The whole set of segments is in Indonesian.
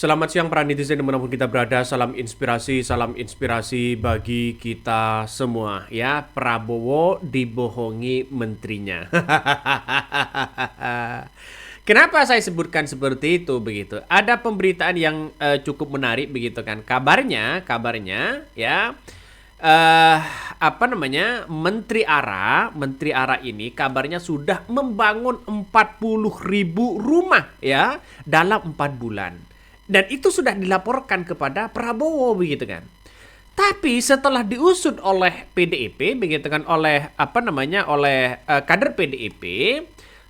Selamat siang para netizen dimanapun kita berada, salam inspirasi bagi kita semua ya. Prabowo dibohongi menterinya. Kenapa saya sebutkan seperti itu begitu? Ada pemberitaan yang cukup menarik begitu kan. Kabarnya ya eh Menteri ARA ini kabarnya sudah membangun 40.000 rumah ya dalam 4 bulan. Dan itu sudah dilaporkan kepada Prabowo begitu kan. Tapi setelah diusut oleh PDIP begitu kan, oleh kader PDIP,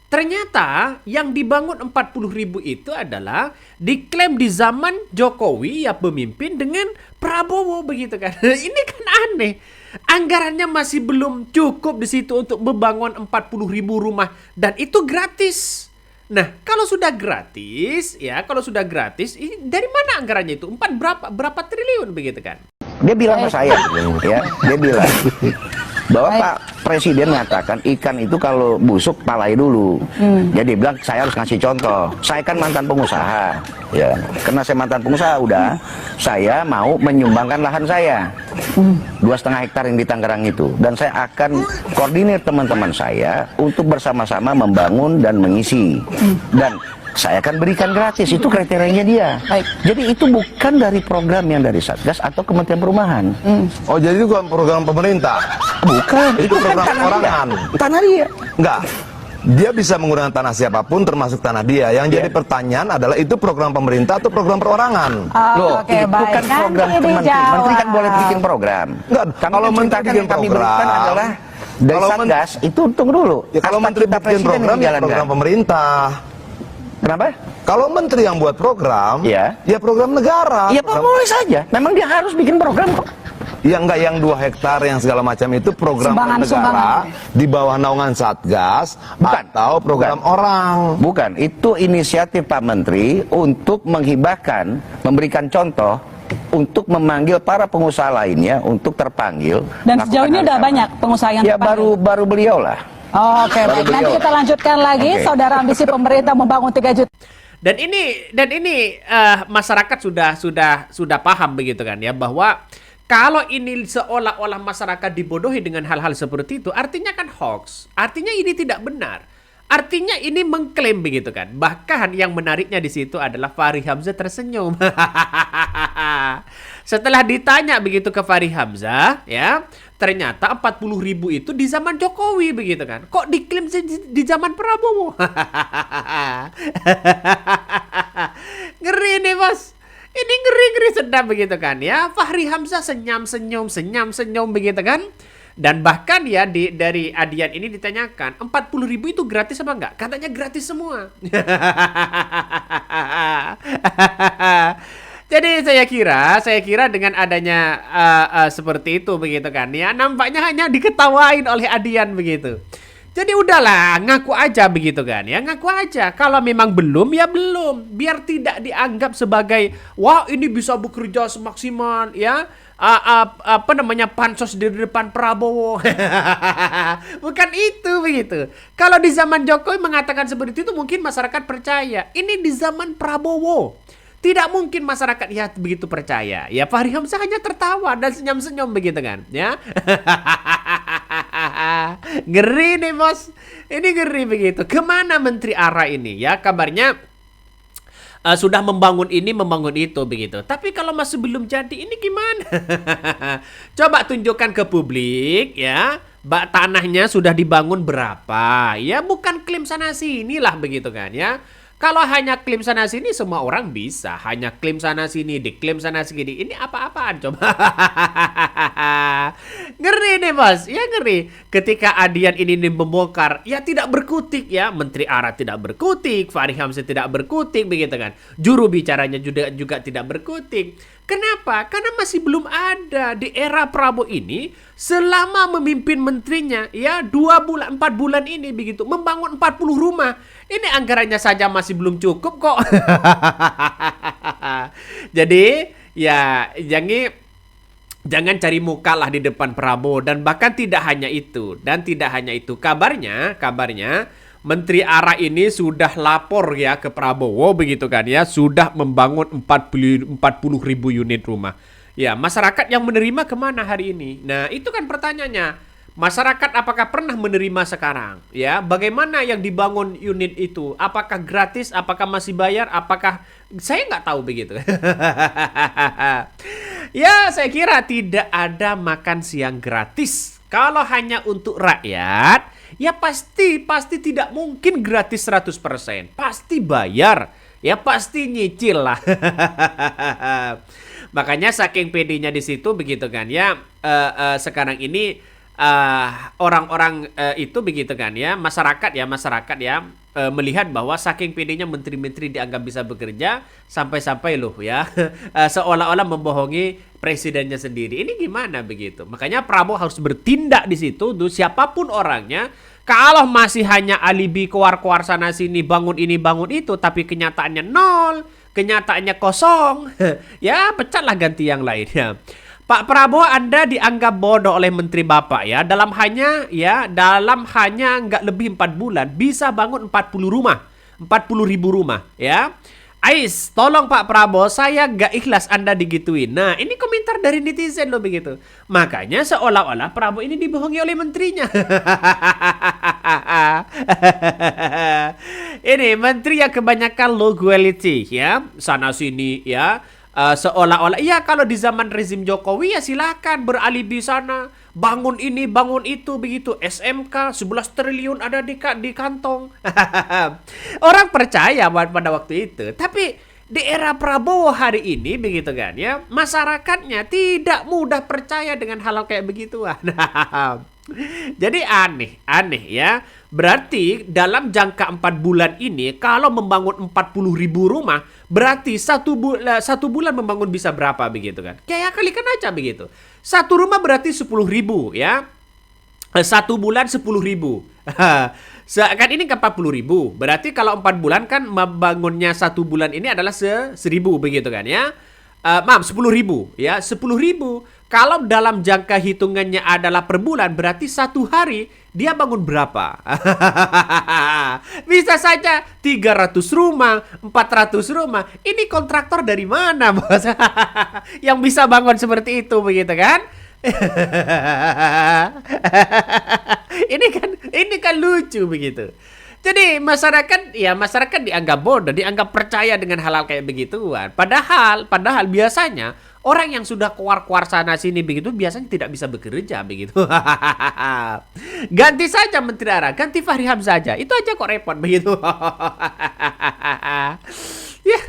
ternyata yang dibangun 40.000 itu adalah diklaim di zaman Jokowi ya pemimpin dengan Prabowo begitu kan. Ini kan aneh. Anggarannya masih belum cukup di situ untuk membangun 40.000 rumah dan itu gratis. Nah, kalau sudah gratis, ini dari mana anggarannya itu? Berapa triliun begitu kan? Dia bilang ke saya, ya, dia bilang bahwa Pak Presiden mengatakan ikan itu kalau busuk palai dulu. Jadi dia bilang saya harus ngasih contoh. Saya kan mantan pengusaha, ya. Karena saya mantan pengusaha saya mau menyumbangkan lahan saya 2,5 hektar yang di Tangerang itu, dan saya akan koordinir teman-teman saya untuk bersama-sama membangun dan mengisi. Dan saya akan berikan gratis, itu kriterianya dia. Baik. Jadi itu bukan dari program yang dari Satgas atau Kementerian Perumahan. Oh, jadi itu bukan program pemerintah? Bukan, itu program perorangan. Tanah dia. Enggak. Dia bisa menggunakan tanah siapapun termasuk tanah dia. Yang jadi pertanyaan adalah itu program pemerintah atau program perorangan? Loh, itu kan program Menteri. Menteri kan boleh bikin program. Enggak, kalau Menteri bikin program adalah dari Satgas, itu tunggu dulu. Ya, kalau Menteri bikin program, ya program pemerintah. Kenapa? Kalau menteri yang buat program, ya program negara. Ya boleh saja. Memang dia harus bikin program kok. Ya enggak, yang 2 hektar yang segala macam itu program negara di bawah naungan Satgas. Bukan. Atau program orang. Bukan, itu inisiatif Pak Menteri untuk menghibahkan, memberikan contoh untuk memanggil para pengusaha lainnya untuk terpanggil. Dan sejauh ini udah banyak pengusaha yang terpanggil. Ya baru beliau lah. Oke, baik. Nanti kita lanjutkan lagi. Saudara, ambisi pemerintah membangun 3 juta. Dan ini masyarakat sudah paham begitu kan ya, bahwa kalau ini seolah-olah masyarakat dibodohi dengan hal-hal seperti itu, artinya kan hoax. Artinya ini tidak benar. Artinya ini mengklaim begitu kan. Bahkan yang menariknya di situ adalah Fahri Hamzah tersenyum. Setelah ditanya begitu ke Fahri Hamzah, ya, ternyata 40.000 itu di zaman Jokowi begitu kan. Kok diklaim di zaman Prabowo? Ngeri nih, Bos. Ini ngeri sedap begitu kan ya. Fahri Hamzah senyum-senyum begitu kan. Dan bahkan ya dari Adian ini ditanyakan 40.000 itu gratis apa enggak? Katanya gratis semua. Jadi saya kira dengan adanya seperti itu begitu kan ya, nampaknya hanya diketawain oleh Adian begitu. Jadi udahlah, ngaku aja begitu kan ya, ngaku aja. Kalau memang belum ya belum, biar tidak dianggap sebagai wah ini bisa bekerja semaksimal ya. Pansos di depan Prabowo. Bukan itu begitu. Kalau di zaman Jokowi mengatakan seperti itu mungkin masyarakat percaya. Ini di zaman Prabowo. Tidak mungkin masyarakat ya begitu percaya. Ya Fahri Hamzah hanya tertawa dan senyum-senyum begitu kan, ya. Ngeri nih, Bos. Ini ngeri begitu. Kemana Menteri ARA ini? Ya kabarnya sudah membangun ini, membangun itu begitu. Tapi kalau masih belum jadi, ini gimana? Coba tunjukkan ke publik ya. Tanahnya sudah dibangun berapa? Ya bukan klaim sana sini lah begitu kan ya. Kalau hanya klaim sana sini semua orang bisa. Hanya klaim sana sini, diklaim sana sini. Ini apa-apaan coba? Ngeri nih, Bos. Ya ngeri. Ketika Adian ini membongkar, ya tidak berkutik ya. Menteri ARA tidak berkutik, Fahri Hamzah tidak berkutik begitu kan. Juru bicaranya juga tidak berkutik. Kenapa? Karena masih belum ada di era Prabowo ini selama memimpin menterinya ya 4 bulan ini begitu membangun 40 rumah. Ini anggarannya saja masih belum cukup kok. Jadi ya jangan cari muka lah di depan Prabowo. Dan bahkan tidak hanya itu. Kabarnya Menteri ARA ini sudah lapor ya ke Prabowo begitu kan ya, sudah membangun 40 ribu unit rumah. Ya, masyarakat yang menerima kemana hari ini? Nah, itu kan pertanyaannya. Masyarakat apakah pernah menerima sekarang? Ya, bagaimana yang dibangun unit itu? Apakah gratis? Apakah masih bayar? Apakah saya nggak tahu begitu. Ya, saya kira tidak ada makan siang gratis. Kalau hanya untuk rakyat, ya pasti tidak mungkin gratis 100%. Pasti bayar. Ya pasti nyicil lah. Makanya saking pedenya di situ begitu kan ya. Sekarang ini orang-orang itu begitu kan ya, masyarakat ya melihat bahwa saking pedenya menteri-menteri dianggap bisa bekerja sampai-sampai loh ya seolah-olah membohongi presidennya sendiri. Ini gimana begitu? Makanya Prabowo harus bertindak di situ untuk siapapun orangnya. Kalau masih hanya alibi keluar-keluar sana sini, bangun ini bangun itu, tapi kenyataannya nol, kenyataannya kosong, ya pecatlah ganti yang lainnya. Pak Prabowo, Anda dianggap bodoh oleh Menteri Bapak ya. Dalam hanya nggak lebih 4 bulan bisa bangun 40 ribu rumah ya. Ais, tolong Pak Prabowo, saya nggak ikhlas Anda digituin. Nah, ini komentar dari netizen loh begitu. Makanya seolah-olah Prabowo ini dibohongi oleh menterinya. Ini menteri yang kebanyakan loyalty ya, sana sini ya. Seolah-olah ya kalau di zaman rezim Jokowi ya silakan beralibi sana, bangun ini bangun itu begitu, SMK 11 triliun ada di kantong. Orang percaya pada waktu itu. Tapi di era Prabowo hari ini begitu kan ya, masyarakatnya tidak mudah percaya dengan hal kayak begituan. Jadi aneh ya. Berarti dalam jangka 4 bulan ini kalau membangun 40 ribu rumah, berarti satu bulan membangun bisa berapa begitu kan? Kayak kalikan aja begitu. Satu rumah berarti 10 ribu ya. Satu bulan 10 ribu. Kan ini kan 40 ribu. Berarti kalau 4 bulan kan membangunnya satu bulan ini adalah 1000 begitu kan ya. Maaf 10 ribu ya. 10 ribu. Kalau dalam jangka hitungannya adalah per bulan, berarti satu hari dia bangun berapa? Bisa saja 300 rumah, 400 rumah. Ini kontraktor dari mana, Bos? Yang bisa bangun seperti itu begitu kan? Ini kan lucu begitu. Jadi masyarakat dianggap bodoh, dianggap percaya dengan hal-hal kayak begituan. Padahal biasanya orang yang sudah keluar sana sini begitu biasanya tidak bisa bekerja begitu. Ganti saja Menteri ARA, ganti Fahri Hamzah saja. Itu aja kok repot begitu. Ya,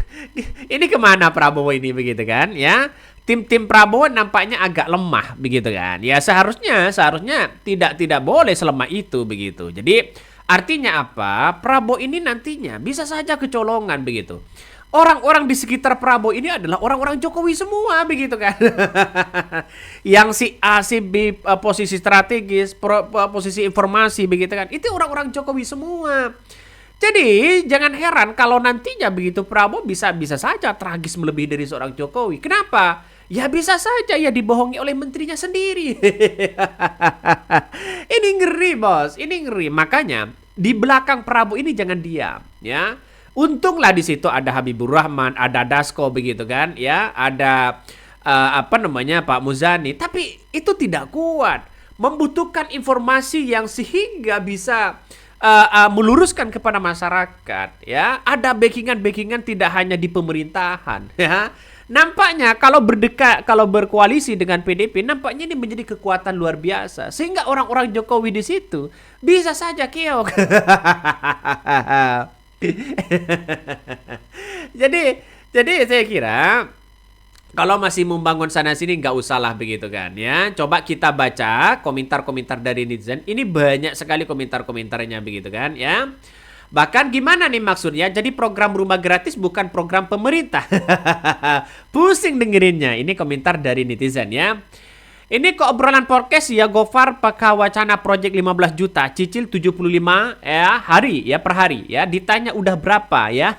ini kemana Prabowo ini begitu kan ya? Tim Prabowo nampaknya agak lemah begitu kan. Ya seharusnya tidak boleh selemah itu begitu. Jadi artinya apa? Prabowo ini nantinya bisa saja kecolongan begitu. Orang-orang di sekitar Prabowo ini adalah orang-orang Jokowi semua begitu kan. Yang si A, si B posisi strategis, posisi informasi begitu kan. Itu orang-orang Jokowi semua. Jadi jangan heran kalau nantinya begitu Prabowo bisa saja tragis melebihi dari seorang Jokowi. Kenapa? Ya bisa saja ya dibohongi oleh menterinya sendiri. Ini ngeri bos, ini ngeri. Makanya di belakang Prabowo ini jangan diam ya. Untunglah di situ ada Habibur Rahman, ada Dasko begitu kan ya, ada Pak Muzani. Tapi itu tidak kuat, membutuhkan informasi yang sehingga bisa meluruskan kepada masyarakat ya. Ada backingan tidak hanya di pemerintahan ya. Nampaknya kalau berkoalisi dengan PDP, nampaknya ini menjadi kekuatan luar biasa sehingga orang-orang Jokowi di situ bisa saja keok. Jadi saya kira kalau masih membangun sana sini nggak usah lah begitu kan ya. Coba kita baca komentar-komentar dari netizen. Ini banyak sekali komentar-komentarnya begitu kan ya. Bahkan gimana nih maksudnya? Jadi program rumah gratis bukan program pemerintah. Pusing dengerinnya. Ini komentar dari netizen ya. Ini ke obrolan podcast ya, Gofar pakai wacana project 15 juta, cicil 75 ya hari ya per hari ya. Ditanya udah berapa ya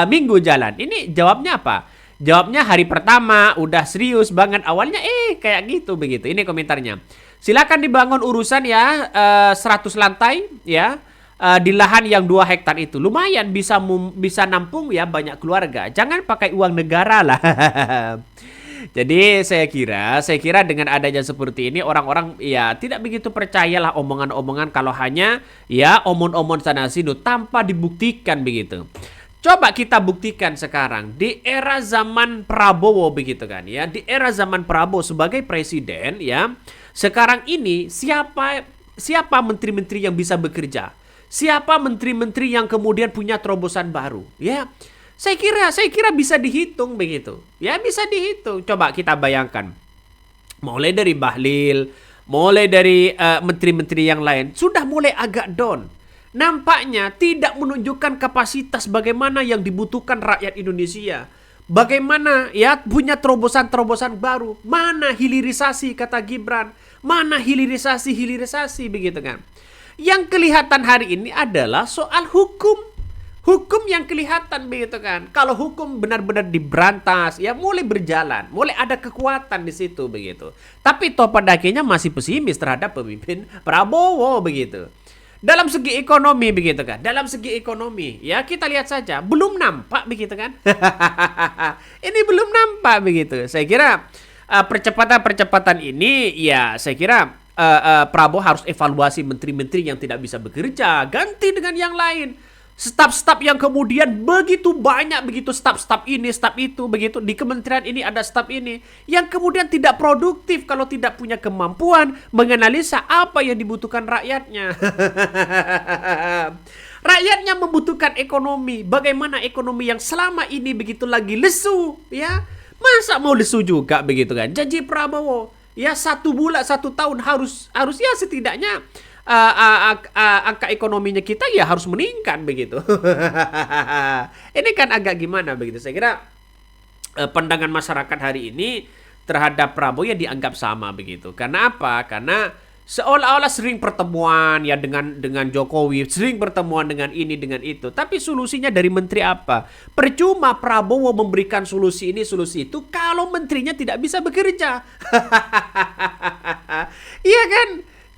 minggu jalan. Ini jawabnya apa? Jawabnya hari pertama udah serius banget awalnya kayak gitu begitu. Ini komentarnya. Silakan dibangun urusan ya 100 lantai ya. di lahan yang 2 hektar itu lumayan bisa nampung ya banyak keluarga. Jangan pakai uang negara lah. Jadi saya kira dengan adanya seperti ini orang-orang ya tidak begitu percayalah omongan-omongan kalau hanya ya omong-omong sana sini tanpa dibuktikan begitu. Coba kita buktikan sekarang di era zaman Prabowo begitu kan ya. Di era zaman Prabowo sebagai presiden ya. Sekarang ini siapa menteri-menteri yang bisa bekerja? Siapa menteri-menteri yang kemudian punya terobosan baru? Ya. Saya kira bisa dihitung begitu. Ya bisa dihitung. Coba kita bayangkan. Mulai dari Bahlil, mulai dari menteri-menteri yang lain sudah mulai agak down. Nampaknya tidak menunjukkan kapasitas bagaimana yang dibutuhkan rakyat Indonesia. Bagaimana ya punya terobosan-terobosan baru. Mana hilirisasi kata Gibran. Mana hilirisasi begitu kan. Yang kelihatan hari ini adalah soal hukum. Hukum yang kelihatan begitu kan. Kalau hukum benar-benar diberantas, ya mulai berjalan, mulai ada kekuatan di situ begitu. Tapi toh pada akhirnya masih pesimis terhadap pemimpin Prabowo begitu. Dalam segi ekonomi begitu kan. Dalam segi ekonomi, ya kita lihat saja, belum nampak begitu kan. Ini belum nampak begitu. Saya kira percepatan ini ya saya kira Prabowo harus evaluasi menteri-menteri yang tidak bisa bekerja, ganti dengan yang lain. Staf-staf yang kemudian begitu banyak begitu staf-staf ini, staf itu begitu di kementerian ini ada staf ini yang kemudian tidak produktif kalau tidak punya kemampuan menganalisa apa yang dibutuhkan rakyatnya. Rakyatnya membutuhkan ekonomi. Bagaimana ekonomi yang selama ini begitu lagi lesu, ya? Masa mau lesu juga begitu kan? Janji Prabowo, ya 1 bulan 1 tahun harus ya setidaknya angka ekonominya kita ya harus meningkat begitu. Ini kan agak gimana begitu. Saya kira pandangan masyarakat hari ini terhadap Prabowo ya dianggap sama begitu. Karena apa? Karena seolah-olah sering pertemuan ya dengan Jokowi, sering pertemuan dengan ini dengan itu. Tapi solusinya dari menteri apa? Percuma Prabowo memberikan solusi ini solusi itu kalau menterinya tidak bisa bekerja. Iya kan?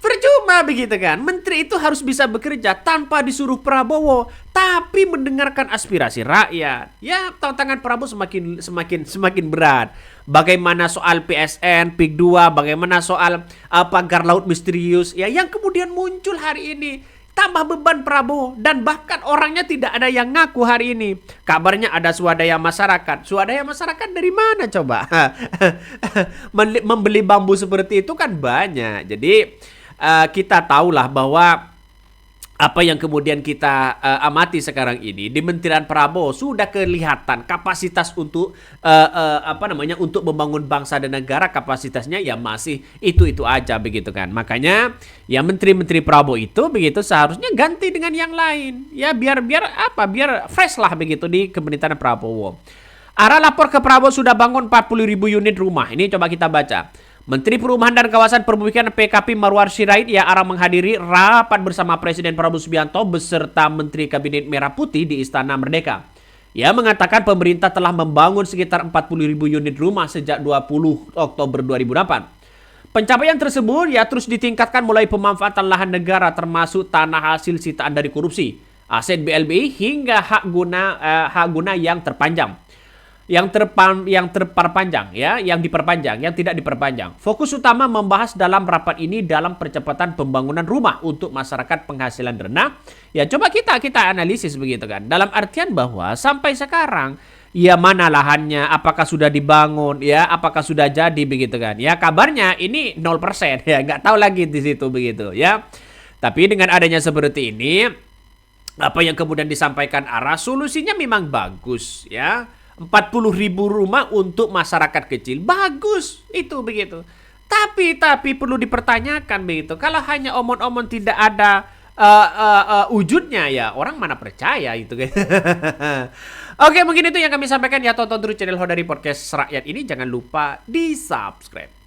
Percuma begitu kan. Menteri itu harus bisa bekerja tanpa disuruh Prabowo, tapi mendengarkan aspirasi rakyat. Ya, tantangan Prabowo semakin berat. Bagaimana soal PSN, PIK 2, bagaimana soal pagar laut misterius ya yang kemudian muncul hari ini. Tambah beban Prabowo dan bahkan orangnya tidak ada yang ngaku hari ini. Kabarnya ada swadaya masyarakat. Swadaya masyarakat dari mana coba? Membeli bambu seperti itu kan banyak. Jadi kita tahulah bahwa apa yang kemudian kita amati sekarang ini di Kementerian Prabowo sudah kelihatan kapasitas untuk untuk membangun bangsa dan negara, kapasitasnya ya masih itu aja begitu kan. Makanya ya menteri-menteri Prabowo itu begitu seharusnya ganti dengan yang lain. Ya biar fresh lah begitu di Kementerian Prabowo. Ara lapor ke Prabowo sudah bangun 40.000 unit rumah. Ini coba kita baca. Menteri Perumahan dan Kawasan Permukiman PKP Marwar Sirait ya arah menghadiri rapat bersama Presiden Prabowo Subianto beserta Menteri Kabinet Merah Putih di Istana Merdeka. Ia mengatakan pemerintah telah membangun sekitar 40.000 unit rumah sejak 20 Oktober 2008. Pencapaian tersebut ya terus ditingkatkan mulai pemanfaatan lahan negara termasuk tanah hasil sitaan dari korupsi, aset BLBI hingga hak guna yang terpanjang. Yang tidak diperpanjang. Fokus utama membahas dalam rapat ini dalam percepatan pembangunan rumah untuk masyarakat penghasilan rendah. Ya coba kita analisis begitu kan. Dalam artian bahwa sampai sekarang ya mana lahannya, apakah sudah dibangun, ya apakah sudah jadi begitu kan. Ya kabarnya ini 0% ya, nggak tahu lagi di situ begitu ya. Tapi dengan adanya seperti ini, apa yang kemudian disampaikan arah solusinya memang bagus ya. 40.000 rumah untuk masyarakat kecil bagus itu begitu. Tapi perlu dipertanyakan begitu. Kalau hanya omong-omong tidak ada wujudnya ya orang mana percaya itu kan. Oke, mungkin itu yang kami sampaikan ya. Tonton terus channel Hodari Podcast Rakyat ini, jangan lupa di subscribe.